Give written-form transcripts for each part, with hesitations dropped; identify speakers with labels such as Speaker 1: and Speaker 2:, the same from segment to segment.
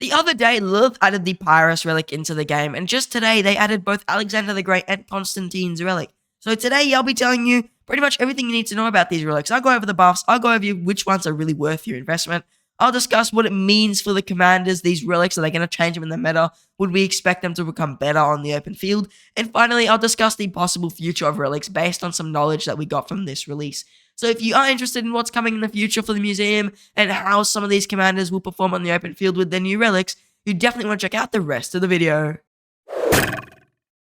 Speaker 1: The other day, Lilith added the Pyrrhus Relic into the game, and just today, they added both Alexander the Great and Constantine's Relic. So today, I'll be telling you pretty much everything you need to know about these relics. I'll go over the buffs, I'll go over which ones are really worth your investment, I'll discuss what it means for the commanders, these relics, are they going to change them in the meta, would we expect them to become better on the open field, and finally, I'll discuss the possible future of relics based on some knowledge that we got from this release. So if you are interested in what's coming in the future for the museum and how some of these commanders will perform on the open field with their new relics, you definitely want to check out the rest of the video.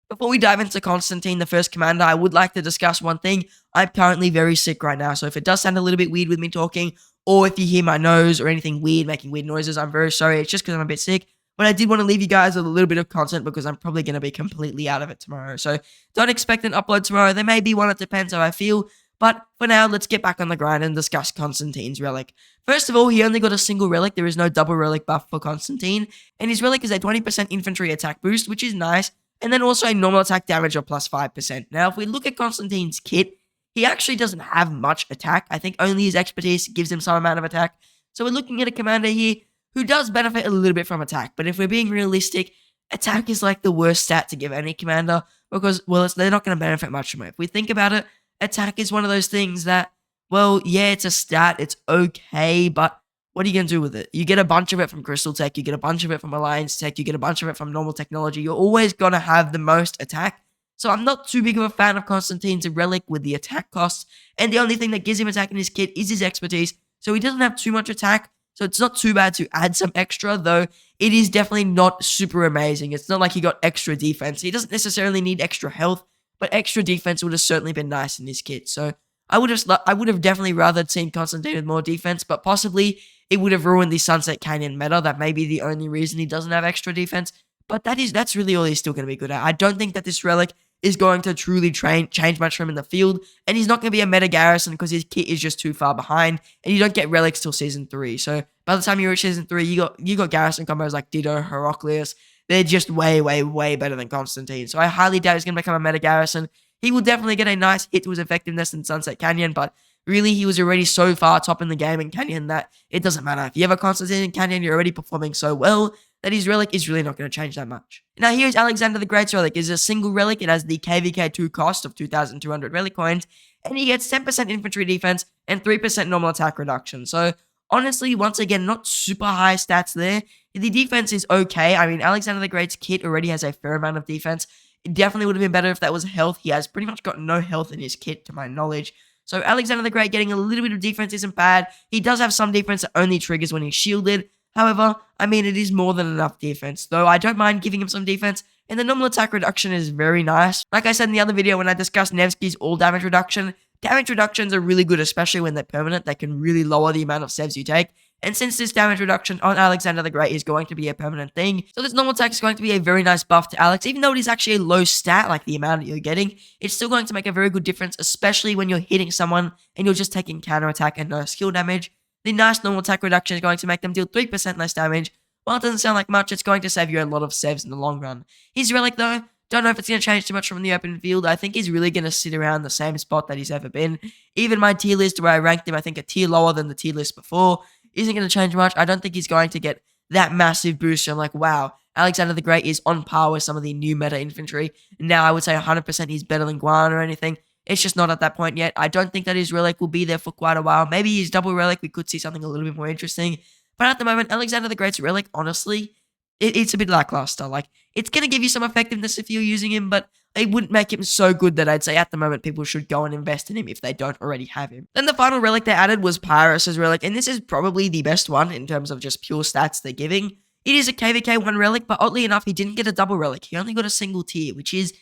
Speaker 1: Before we dive into Constantine, the first commander, I would like to discuss one thing. I'm currently very sick right now, so if it does sound a little bit weird with me talking, or if you hear my nose or anything weird, making weird noises, I'm very sorry. It's just because I'm a bit sick. But I did want to leave you guys with a little bit of content because I'm probably going to be completely out of it tomorrow. So don't expect an upload tomorrow. There may be one, it depends how I feel. But for now, let's get back on the grind and discuss Constantine's relic. First of all, he only got a single relic. There is no double relic buff for Constantine. And his relic is a 20% infantry attack boost, which is nice. And then also a normal attack damage of plus 5%. Now, if we look at Constantine's kit, he actually doesn't have much attack. I think only his expertise gives him some amount of attack. So we're looking at a commander here who does benefit a little bit from attack. But if we're being realistic, attack is like the worst stat to give any commander because, well, they're not going to benefit much from it. If we think about it, attack is one of those things that, well, yeah, it's a stat, it's okay, but what are you going to do with it? You get a bunch of it from Crystal Tech, you get a bunch of it from Alliance Tech, you get a bunch of it from normal technology. You're always going to have the most attack. So I'm not too big of a fan of Constantine's Relic with the attack costs, and the only thing that gives him attack in his kit is his expertise, so he doesn't have too much attack, so it's not too bad to add some extra, though it is definitely not super amazing. It's not like he got extra defense. He doesn't necessarily need extra health, but extra defense would have certainly been nice in this kit. So I would have definitely rather seen Constantine with more defense, but possibly it would have ruined the Sunset Canyon meta. That may be the only reason he doesn't have extra defense, but that's really all he's still going to be good at. I don't think that this relic is going to truly change much for him in the field, and he's not going to be a meta garrison because his kit is just too far behind, and you don't get relics till Season 3. So by the time you reach Season 3, you got garrison combos like DIDO, Heraclius. They're just way, way, way better than Constantine. So I highly doubt he's going to become a meta garrison. He will definitely get a nice hit to his effectiveness in Sunset Canyon, but really he was already so far top in the game in Canyon that it doesn't matter. If you have a Constantine in Canyon, you're already performing so well that his relic is really not going to change that much. Now here's Alexander the Great's relic. It's a single relic. It has the KVK2 cost of 2,200 relic coins, and he gets 10% infantry defense and 3% normal attack reduction. So honestly, once again, not super high stats there. The defense is okay. I mean, Alexander the Great's kit already has a fair amount of defense. It definitely would have been better if that was health. He has pretty much got no health in his kit, to my knowledge. So Alexander the Great getting a little bit of defense isn't bad. He does have some defense that only triggers when he's shielded. However, I mean, it is more than enough defense, though I don't mind giving him some defense, and the normal attack reduction is very nice. Like I said in the other video when I discussed Nevsky's all damage reductions are really good, especially when they're permanent. They can really lower the amount of sevs you take. And since this damage reduction on Alexander the Great is going to be a permanent thing, so this normal attack is going to be a very nice buff to Alex. Even though it is actually a low stat, like the amount that you're getting, it's still going to make a very good difference, especially when you're hitting someone and you're just taking counter attack and no skill damage. The nice normal attack reduction is going to make them deal 3% less damage. While it doesn't sound like much, it's going to save you a lot of sevs in the long run. His relic, though, don't know if it's going to change too much from the open field. I think he's really going to sit around the same spot that he's ever been. Even my tier list, where I ranked him, I think a tier lower than the tier list before, isn't going to change much. I don't think he's going to get that massive boost. I'm like, wow, Alexander the Great is on par with some of the new meta infantry. Now I would say 100% he's better than Guan or anything. It's just not at that point yet. I don't think that his relic will be there for quite a while. Maybe his double relic, we could see something a little bit more interesting. But at the moment, Alexander the Great's relic, honestly, it's a bit lackluster. Like, it's going to give you some effectiveness if you're using him, but it wouldn't make him so good that I'd say at the moment people should go and invest in him if they don't already have him. Then the final relic they added was Pyrrhus Relic, and this is probably the best one in terms of just pure stats they're giving. It is a KVK1 relic, but oddly enough, he didn't get a double relic. He only got a single tier, which is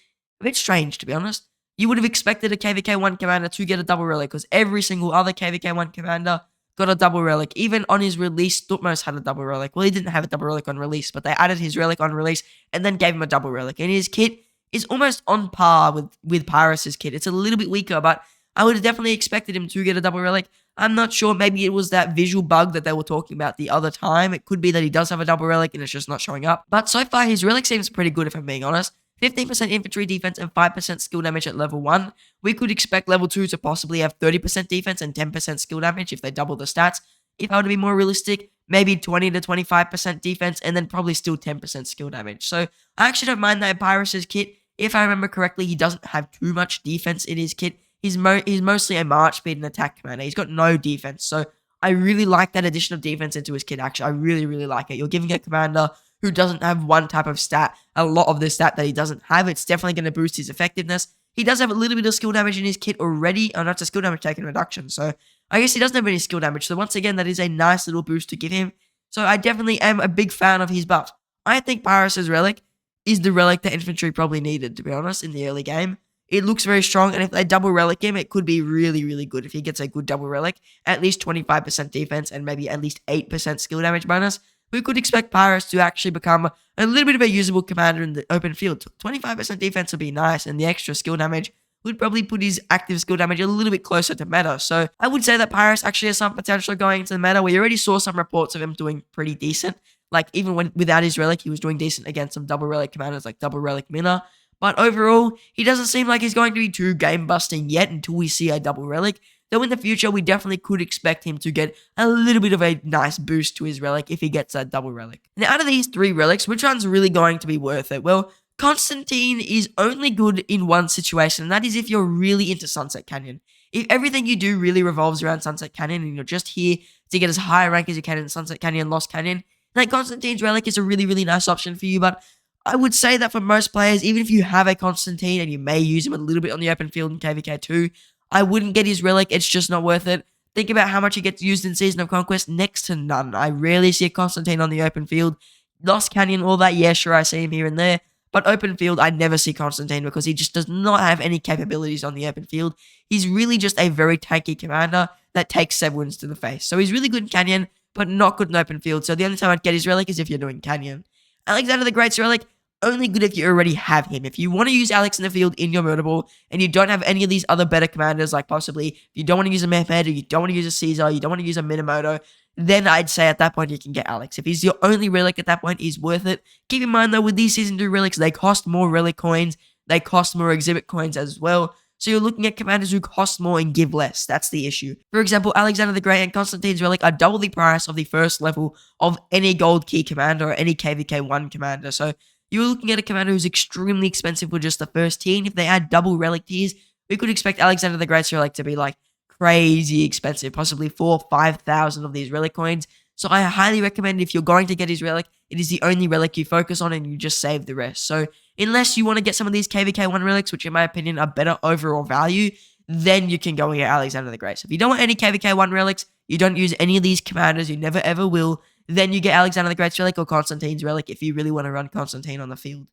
Speaker 1: a bit strange, to be honest. You would have expected a KVK1 commander to get a double relic, because every single other KVK1 commander got a double relic. Even on his release, Thutmose had a double relic. Well, he didn't have a double relic on release, but they added his relic on release and then gave him a double relic. And his kit is almost on par with Pyrrhus' kit. It's a little bit weaker, but I would have definitely expected him to get a double relic. I'm not sure. Maybe it was that visual bug that they were talking about the other time. It could be that he does have a double relic and it's just not showing up. But so far, his relic seems pretty good, if I'm being honest. 15% infantry defense and 5% skill damage at level 1. We could expect level 2 to possibly have 30% defense and 10% skill damage if they double the stats. if I were to be more realistic, maybe 20 to 25% defense, and then probably still 10% skill damage. So I actually don't mind that in Pyrrhus' kit. If I remember correctly, he doesn't have too much defense in his kit. He's mostly a march speed and attack commander. He's got no defense. So I really like that addition of defense into his kit, actually. I really, really like it. You're giving a commander who doesn't have one type of stat a lot of the stat that he doesn't have. It's definitely going to boost his effectiveness. He does have a little bit of skill damage in his kit already. Oh, that's a skill damage taken reduction. So I guess he doesn't have any skill damage. So once again, that is a nice little boost to give him. So I definitely am a big fan of his buff. I think Pyrrhus' Relic is the relic that infantry probably needed, to be honest, in the early game. It looks very strong, and if they double relic him, it could be really, really good. If he gets a good double relic, at least 25% defense and maybe at least 8% skill damage bonus, we could expect Pyrrhus to actually become a little bit of a usable commander in the open field. 25% defense would be nice, and the extra skill damage would probably put his active skill damage a little bit closer to meta. So I would say that Pyrrhus actually has some potential going into the meta. We already saw some reports of him doing pretty decent. Like, even without his relic, he was doing decent against some double relic commanders like double relic Mina. But overall, he doesn't seem like he's going to be too game-busting yet until we see a double relic. Though in the future, we definitely could expect him to get a little bit of a nice boost to his relic if he gets that double relic. Now, out of these 3 relics, which one's really going to be worth it? Well, Constantine is only good in one situation, and that is if you're really into Sunset Canyon. If everything you do really revolves around Sunset Canyon and you're just here to get as high a rank as you can in Sunset Canyon, Lost Canyon, then Constantine's Relic is a really, really nice option for you. But I would say that for most players, even if you have a Constantine and you may use him a little bit on the open field in KVK 2, I wouldn't get his Relic. It's just not worth it. Think about how much he gets used in Season of Conquest. Next to none. I rarely see a Constantine on the open field. Lost Canyon, all that, yeah, sure, I see him here and there. But open field, I never see Constantine because he just does not have any capabilities on the open field. He's really just a very tanky commander that takes 7 wins to the face. So he's really good in Canyon, but not good in open field. So the only time I'd get his Relic is if you're doing Canyon. Alexander the Great's Relic, only good if you already have him. If you want to use Alex in the field in your murder ball, and you don't have any of these other better commanders, like possibly if you don't want to use a Mehmed, or you don't want to use a Caesar, you don't want to use a Minamoto, then I'd say at that point you can get Alex. If he's your only relic at that point, he's worth it. Keep in mind though, with these Season 2 relics, they cost more relic coins, they cost more exhibit coins as well. So you're looking at commanders who cost more and give less. That's the issue. For example, Alexander the Great and Constantine's Relic are double the price of the first level of any gold key commander or any KVK 1 commander. So you're looking at a commander who's extremely expensive for just the first tier. And if they add double relic tiers, we could expect Alexander the Great's Relic to be like crazy expensive, possibly 4,000 or 5,000 of these relic coins. So I highly recommend if you're going to get his relic, it is the only relic you focus on and you just save the rest. So unless you want to get some of these KVK 1 relics, which in my opinion are better overall value, then you can go and get Alexander the Great. So if you don't want any KVK 1 relics, you don't use any of these commanders, you never ever will, then you get Alexander the Great's Relic or Constantine's Relic if you really want to run Constantine on the field.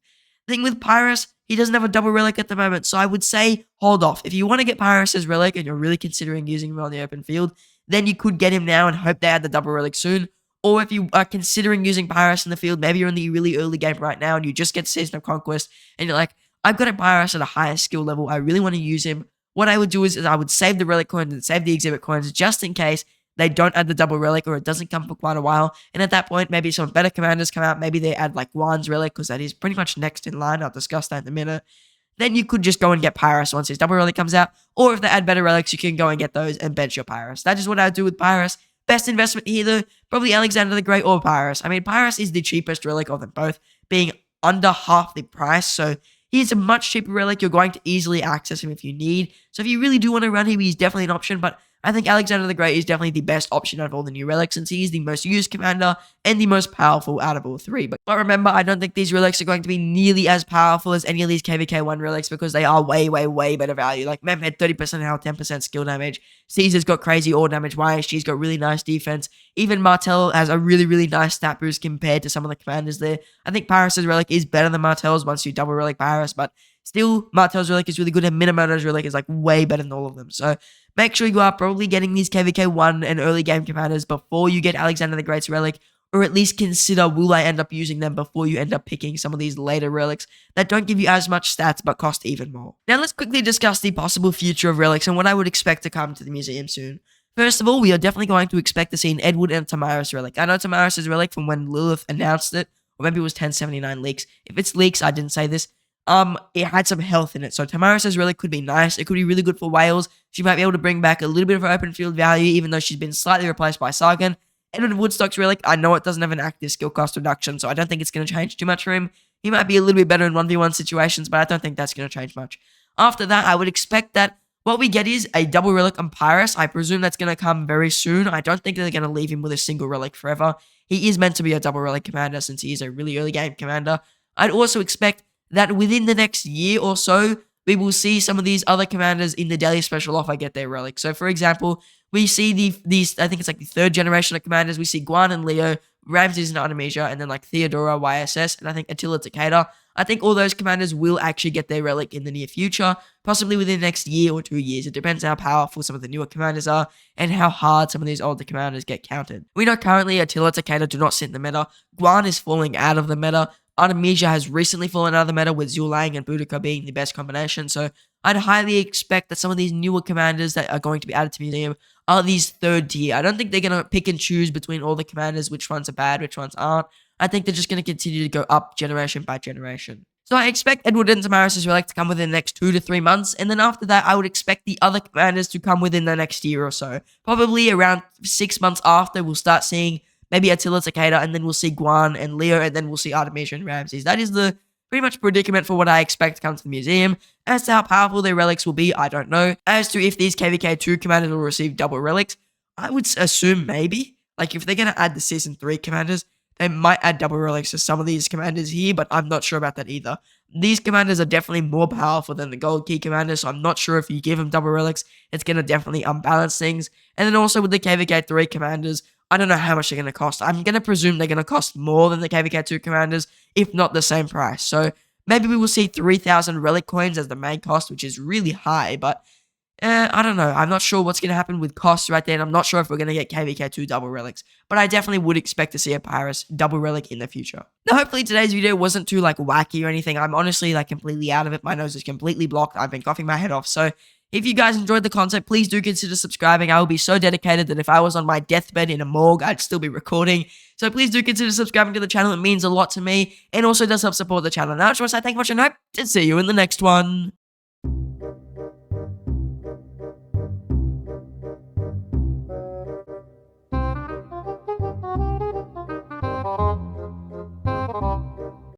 Speaker 1: The thing with Pyrrhus, he doesn't have a double relic at the moment, so I would say hold off. If you want to get Pyrrhus' relic and you're really considering using him on the open field, then you could get him now and hope they add the double relic soon. Or if you are considering using Pyrrhus in the field, maybe you're in the really early game right now and you just get Season of Conquest and you're like, I've got a Pyrrhus at a higher skill level, I really want to use him. What I would do is I would save the relic coins and save the exhibit coins just in case they don't add the double relic or it doesn't come for quite a while. And at that point, maybe some better commanders come out. Maybe they add like Juan's relic because that is pretty much next in line. I'll discuss that in a minute. Then you could just go and get Pyrrhus once his double relic comes out. Or if they add better relics, you can go and get those and bench your Pyrrhus. That is what I would do with Pyrrhus. Best investment here though, probably Alexander the Great or Pyrrhus. I mean, Pyrrhus is the cheapest relic of them both, being under half the price. So he's a much cheaper relic. You're going to easily access him if you need. So if you really do want to run him, he's definitely an option. But I think Alexander the Great is definitely the best option out of all the new relics since he is the most used commander and the most powerful out of all 3. But remember, I don't think these relics are going to be nearly as powerful as any of these KVK 1 relics because they are way, way, way better value. Like Mehmed, 30% health, 10% skill damage. Caesar's got crazy ore damage. YSG's got really nice defense. Even Martel has a really, really nice stat boost compared to some of the commanders there. I think Pyrrhus' relic is better than Martel's once you double relic Pyrrhus, but still, Martel's relic is really good and Minamoto's relic is like way better than all of them. So make sure you are probably getting these KVK 1 and early game commanders before you get Alexander the Great's relic, or at least consider will I end up using them before you end up picking some of these later relics that don't give you as much stats but cost even more. Now let's quickly discuss the possible future of relics and what I would expect to come to the museum soon. First of all, we are definitely going to expect to see an Edward and Thutmose relic. I know Thutmose relic from when Lilith announced it, or maybe it was 1079 leaks. If it's leaks, I didn't say this. it had some health in it. So Tamaris' Relic could be nice. It could be really good for Wales. She might be able to bring back a little bit of her open field value, even though she's been slightly replaced by Sargon. Edward Woodstock's Relic, I know it doesn't have an active skill cost reduction, so I don't think it's going to change too much for him. He might be a little bit better in 1v1 situations, but I don't think that's going to change much. After that, I would expect that what we get is a double Relic on Pyrrhus. I presume that's going to come very soon. I don't think they're going to leave him with a single Relic forever. He is meant to be a double Relic commander since he is a really early game commander. I'd also expect that within the next year or so, we will see some of these other commanders in the daily special offer get their Relic. So, for example, we see these, I think it's like the third generation of commanders. We see Guan and Leo, Ramses and Artemisia, and then like Theodora, YSS, and I think Attila Takeda. I think all those commanders will actually get their Relic in the near future, possibly within the next year or 2 years. It depends how powerful some of the newer commanders are and how hard some of these older commanders get countered. We know currently Attila Takeda do not sit in the meta. Guan is falling out of the meta. Artemisia has recently fallen out of the meta with LIANG and Boudica being the best combination, so I'd highly expect that some of these newer commanders that are going to be added to Museum are these third tier. I don't think they're going to pick and choose between all the commanders, which ones are bad, which ones aren't. I think they're just going to continue to go up generation by generation. So I expect Edward and Tamaris' Relic to come within the next 2 to 3 months, and then after that, I would expect the other commanders to come within the next year or so. Probably around 6 months after, we'll start seeing maybe Attila Takeda, and then we'll see Guan and Leo, and then we'll see Artemisia and Ramses. That is the pretty much predicament for what I expect to come to the museum. As to how powerful their relics will be, I don't know. As to if these KVK2 commanders will receive double relics, I would assume maybe. Like, if they're going to add the Season 3 commanders, they might add double relics to some of these commanders here, but I'm not sure about that either. These commanders are definitely more powerful than the gold key commanders, so I'm not sure if you give them double relics, it's going to definitely unbalance things. And then also with the KVK3 commanders, I don't know how much they're going to cost. I'm going to presume they're going to cost more than the KVK2 commanders, if not the same price. So maybe we will see 3,000 relic coins as the main cost, which is really high, but I don't know. I'm not sure what's going to happen with costs right there, and I'm not sure if we're going to get KVK2 double relics, but I definitely would expect to see a Pyrrhus double relic in the future. Now, hopefully today's video wasn't too, wacky or anything. I'm honestly, completely out of it. My nose is completely blocked. I've been coughing my head off, so if you guys enjoyed the content, please do consider subscribing. I will be so dedicated that if I was on my deathbed in a morgue, I'd still be recording. So please do consider subscribing to the channel. It means a lot to me, and also does help support the channel. Now, I just want to say thank you much, and hope to see you in the next one.